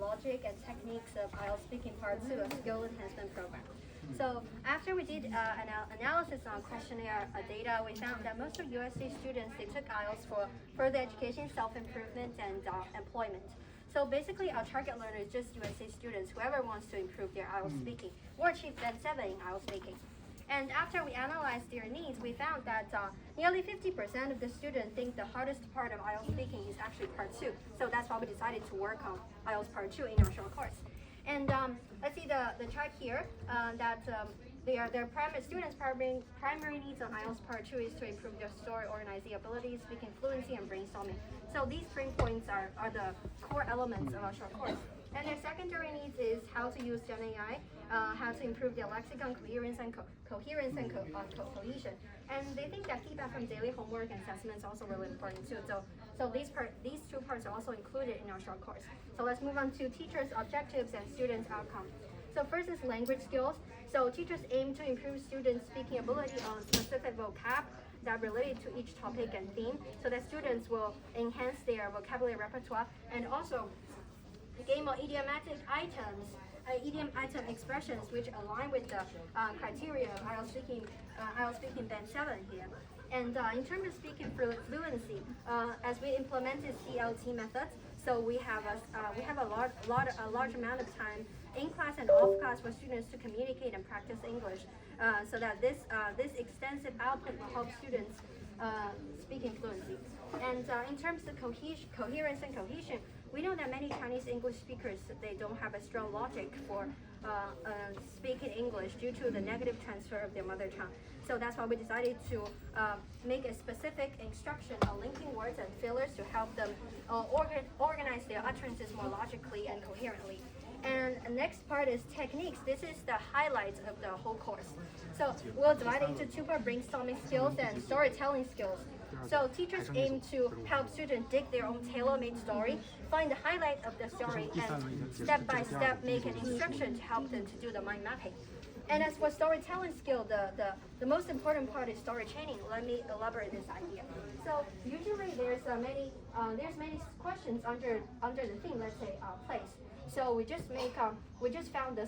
logic and techniques of IELTS speaking part 2 of skill enhancement program. So after we did an analysis on questionnaire data, we found that most of USC students, they took IELTS for further education, self-improvement, and employment. So basically, our target learner is just USC students, whoever wants to improve their IELTS speaking or achieve Band 7 in IELTS speaking. And after we analyzed their needs, we found that nearly 50% of the students think the hardest part of IELTS speaking is actually part 2. So that's why we decided to work on IELTS part 2 in our short course. And let's see the chart here that their students' primary needs on IELTS part 2 is to improve their story organizing abilities, speaking fluency, and brainstorming. So these 3 points are the core elements of our short course. And their secondary needs is how to use GenAI, how to improve their lexicon coherence and cohesion. And they think that feedback from daily homework and assessments is also really important too. So these 2 parts are also included in our short course. So let's move on to teachers' objectives and students' outcomes. So first is language skills. So teachers aim to improve students' speaking ability on specific vocab that related to each topic and theme, so that students will enhance their vocabulary repertoire and also gain more idiomatic items, idiom item expressions which align with the criteria of IELTS speaking Band 7 here. And in terms of speaking fluency, as we implemented CLT methods, so we have a large amount of time in class and off class for students to communicate and practice English, so that this extensive output will help students speaking fluency. And in terms of coherence and cohesion, we know that many Chinese English speakers, they don't have a strong logic for speaking English due to the negative transfer of their mother tongue. So that's why we decided to make a specific instruction on linking words and fillers to help them organize their utterances more logically and coherently. And the next part is techniques. This is the highlight of the whole course. So we'll divide it into 2 parts: brainstorming skills and storytelling skills. So teachers aim to help students dig their own tailor-made story, find the highlight of the story, and step-by-step make an instruction to help them to do the mind mapping. And as for storytelling skill, the most important part is story chaining. Let me elaborate this idea. So usually there's many questions under the theme, let's say place. So we just found the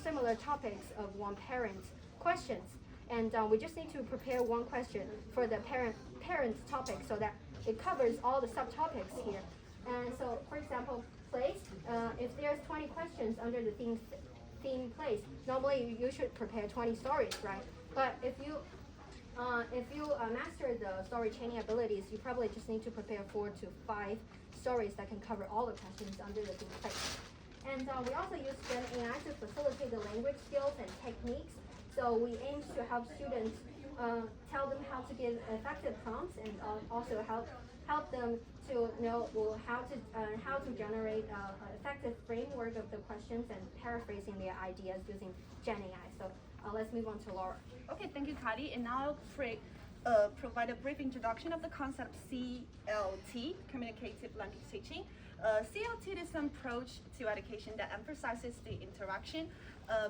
similar topics of one parent questions, and we just need to prepare one question for the parent topic so that it covers all the subtopics here. And so, for example, place. If there's 20 questions under the theme place, normally you should prepare 20 stories, right? But if you master the story chaining abilities, you probably just need to prepare 4 to 5 stories that can cover all the questions under the theme place. And we also use GenAI to facilitate the language skills and techniques. So we aim to help students tell them how to give effective prompts, and also help them to know how to generate an effective framework of the questions and paraphrasing their ideas using GenAI. So let's move on to Laura. Okay, thank you, Kadi. And now I'll provide a brief introduction of the concept CLT, Communicative Language Teaching. CLT is an approach to education that emphasizes the interaction,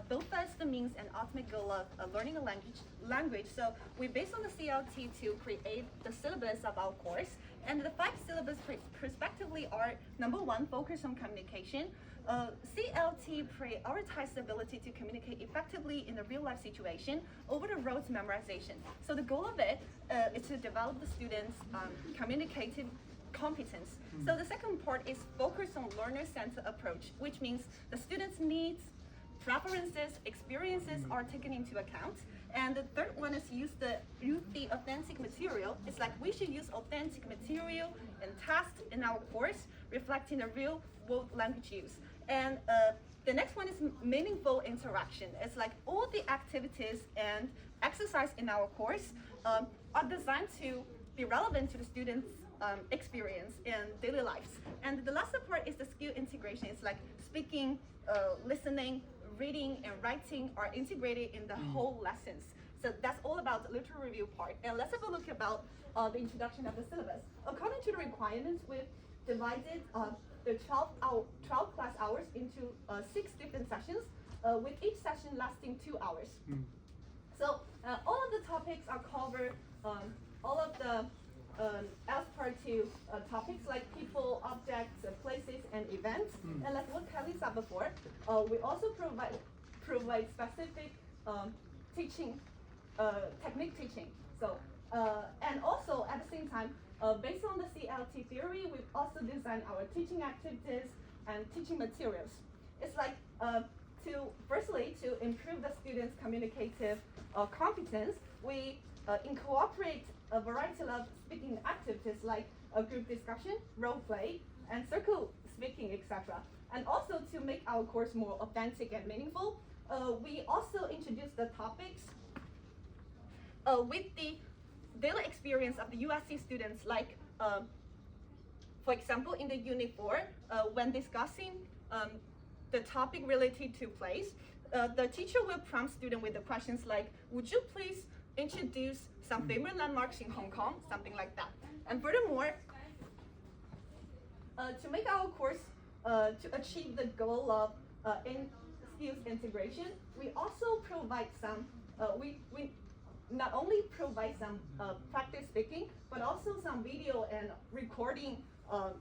both as the means and ultimate goal of learning a language. So we based on the CLT to create the syllabus of our course. And the 5 syllabus respectively are: number 1, focus on communication. CLT prioritizes the ability to communicate effectively in a real-life situation over the road to memorization. So the goal of it is to develop the students' communicative competence. So the second part is focus on learner-centered approach, which means the students' needs, preferences, experiences are taken into account. And the third one is use the authentic material. It's like we should use authentic material and tasks in our course, reflecting the real world language use. And the next one is meaningful interaction. It's like all the activities and exercise in our course are designed to be relevant to the students' experience in daily lives. And the last part is the skill integration. It's like speaking, listening, reading, and writing are integrated in the whole lessons. So that's all about the literature review part. And let's have a look about the introduction of the syllabus. According to the requirements, we've divided the 12 class hours into 6 different sessions, with each session lasting 2 hours. So all of the topics are covered, all of the as part to topics like people, objects, places, and events. And like what Kelly said before, we also provide specific teaching, technique teaching. So, and also at the same time, based on the CLT theory, we also design our teaching activities and teaching materials. It's like firstly, to improve the students' communicative competence, we incorporate a variety of speaking activities like a group discussion, role play, and circle speaking, etc. And also to make our course more authentic and meaningful, we also introduce the topics with the daily experience of the USC students, like, for example, in the Unit 4, when discussing the topic related to place, the teacher will prompt student with the questions like, would you please introduce some favorite landmarks in Hong Kong, something like that. And furthermore, to make our course, to achieve the goal of skills integration, we also provide some, we not only provide some practice speaking, but also some video and recording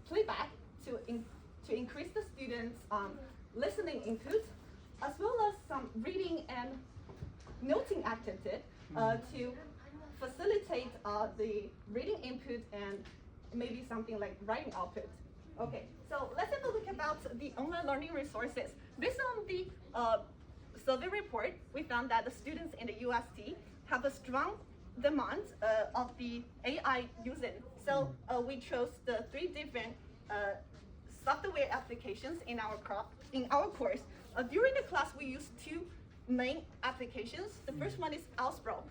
playback to increase the students' listening input, as well as some reading and noting activity to facilitate the reading input and maybe something like writing output. Okay, so let's have a look about the online learning resources. Based on the survey report, we found that the students in the UST have a strong demand of the AI using. So we chose the 3 different software applications in our course. During the class, we used 2 main applications. The first one is Alsbro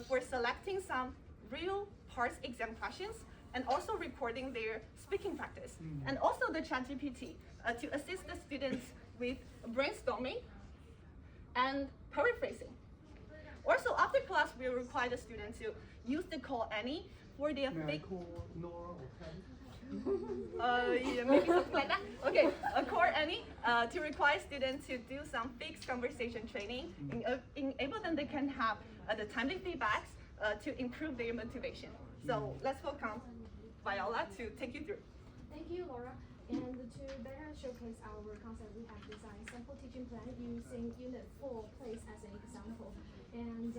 for selecting some real parts exam questions and also recording their speaking practice. And also the ChatGPT to assist the students with brainstorming and paraphrasing. Also, after class, we require the students to use the Call Annie for their fake. Yeah, maybe something like that. Okay, Call Annie to require students to do some fixed conversation training, enable them they can have the timely feedbacks to improve their motivation. So let's welcome Viola to take you through. Thank you, Laura. And to better showcase our concept, we have designed sample teaching plan using Unit 4 place as an example. And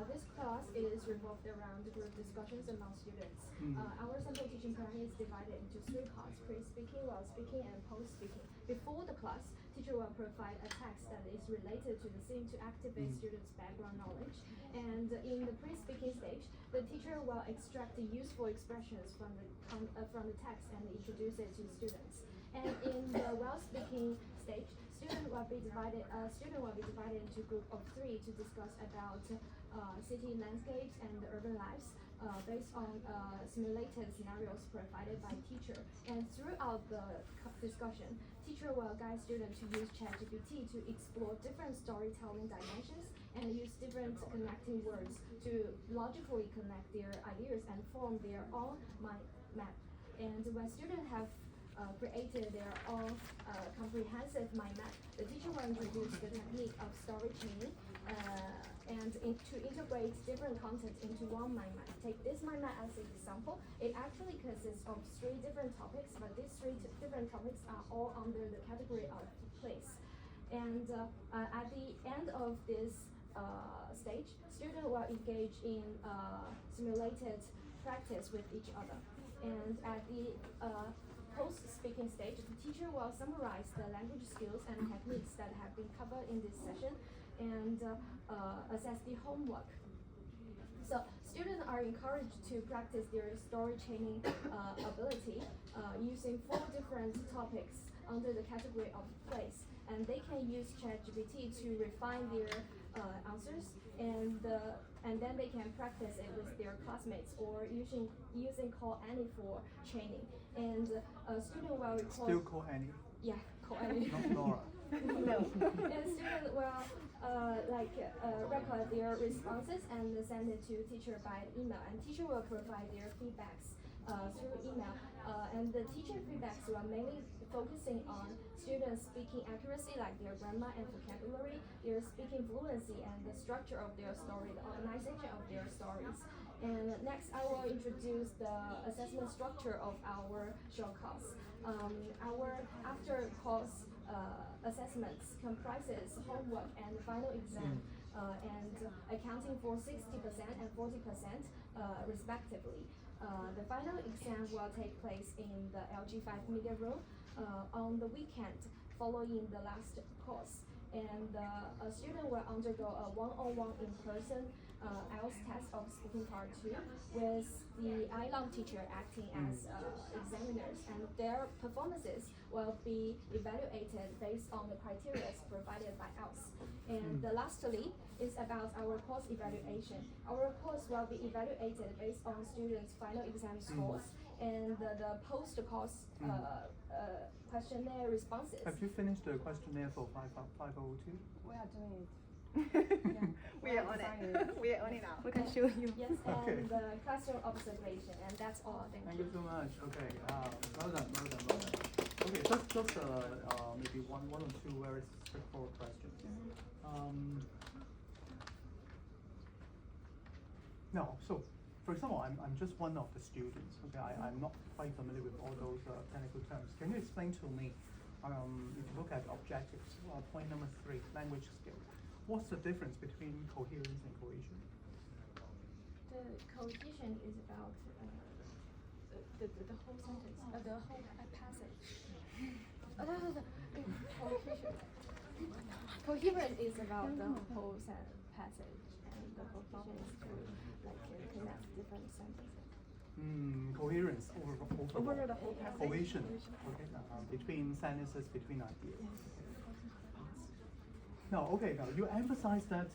this class is revolved around group discussions among students. Our sample teaching plan is divided into 3 parts: pre-speaking, while speaking, and post-speaking. Before the class, teacher will provide a text that is related to the scene to activate students' background knowledge. And in the pre-speaking stage, the teacher will extract the useful expressions from the text and introduce it to students. And in the while-speaking stage, student will be divided into group of 3 to discuss about city landscapes and urban lives based on simulated scenarios provided by teacher. And throughout the discussion, teacher will guide students to use ChatGPT to explore different storytelling dimensions and use different connecting words to logically connect their ideas and form their own mind map. And when students have created their own comprehensive mind map, the teacher will introduce the technique of story chaining to integrate different content into one mind map. Take this mind map as an example. It actually consists of 3 different topics, but these 3 different topics are all under the category of place. And at the end of this stage, students will engage in simulated practice with each other. And at the post-speaking stage, the teacher will summarize the language skills and techniques that have been covered in this session and assess the homework. So students are encouraged to practice their story chaining ability using 4 different topics under the category of place. And they can use ChatGPT to refine their answers, and then they can practice it with their classmates or using Call Annie for training. And a student will record. Still Call Annie? Yeah, Call Annie. Not Laura. No. And student will record their responses and send it to teacher by email, and teacher will provide their feedbacks through email. And the teacher feedbacks were mainly focusing on students' speaking accuracy, like their grammar and vocabulary, their speaking fluency, and the structure of their story, the organization of their stories. And next, I will introduce the assessment structure of our short course. Our after-course assessments comprises homework and final exam, and accounting for 60% and 40% respectively. The final exam will take place in the LG5 media room on the weekend following the last course. And a student will undergo a one-on-one in-person IELTS test of speaking part 2 with the ILOM teacher acting as examiners, and their performances will be evaluated based on the criteria provided by us. And lastly is about our course evaluation. Our course will be evaluated based on students' final exam scores and the post-course questionnaire responses. Have you finished the questionnaire for 502? We are doing it. We are on it. We are on it now. We can show you. Yes, Okay. and the classroom observation, and that's all. Thank Thank you. you so much. Okay, well done, well done, well done. Okay, just maybe one or two very straightforward questions. No, so for example, I'm just one of the students. Okay, I'm not quite familiar with all those technical terms. Can you explain to me, if you look at objectives, point number 3, language skill, what's the difference between coherence and cohesion? The cohesion is about the whole sentence, the whole passage. Cohesion. Coherent is about the whole passage, and the cohesion is to connect different sentences. Coherence over the whole passage. cohesion, okay, between sentences, between ideas. Now, okay, now you emphasize that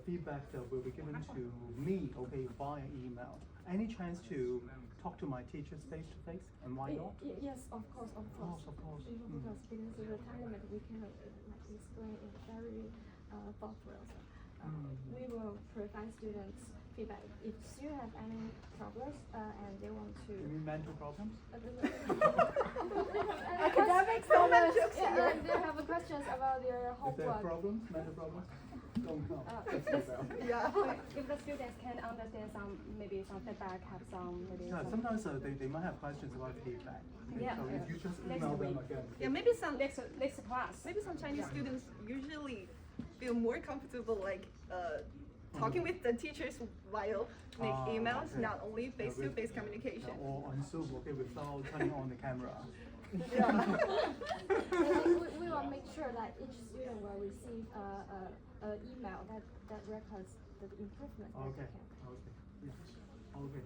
feedback will be given to me, okay, via email. Any chance to talk to my teachers face to face, and why not? Yes, of course, of course. Of course. Because because of the time limit, we cannot explain it very thoughtfully. So, we will provide students feedback. If you have any problems and they want to. You mean mental problems? Academic problems. Yeah, and they have questions about their If they have homework. problems, mental problems, don't come. If That's the bell. if the students can understand maybe some feedback, have some maybe. Yeah, some- sometimes they might have questions about feedback. Okay, Yeah, so yeah. if you just Next email them week. again. Yeah, maybe some Next class. maybe some Chinese students usually feel more comfortable talking with the teachers while make emails, okay. not only face-to-face communication. Or on Zoom, okay, without turning on the camera. And we will make sure that each student will receive an email that records the improvement that Okay, they can. okay, yeah, okay.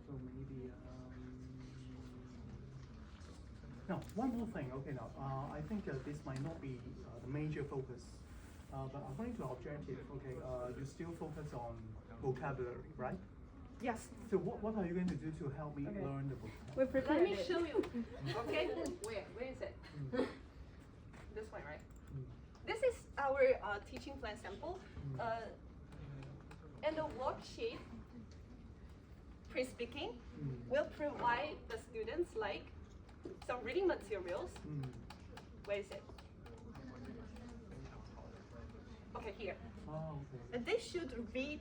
So maybe, now, one more thing, okay, now, I think this might not be the major focus, but according to objective, okay, you still focus on vocabulary, right? Yes. So what are you going to do to help me Okay. learn the vocabulary? We prepared Let me it. show you. Okay. Where is it? This one, right? Mm. This is our teaching plan sample. And the worksheet, pre-speaking, will provide the students some reading materials. Where is it? Okay, here. Oh, okay. And they should read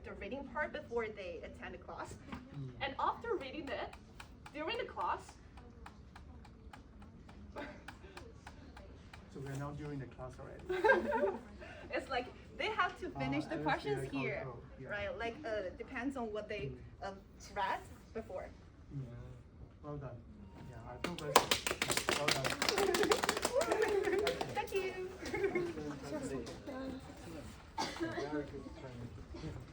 the reading part before they attend the class. And after reading it, during the class, So we're now during the class already. it's like they have to finish the I see, questions like how it here, goes, yeah. right? Depends on what they read before. Well done. Yeah, I feel very good. Well done. Thank you. Very good training.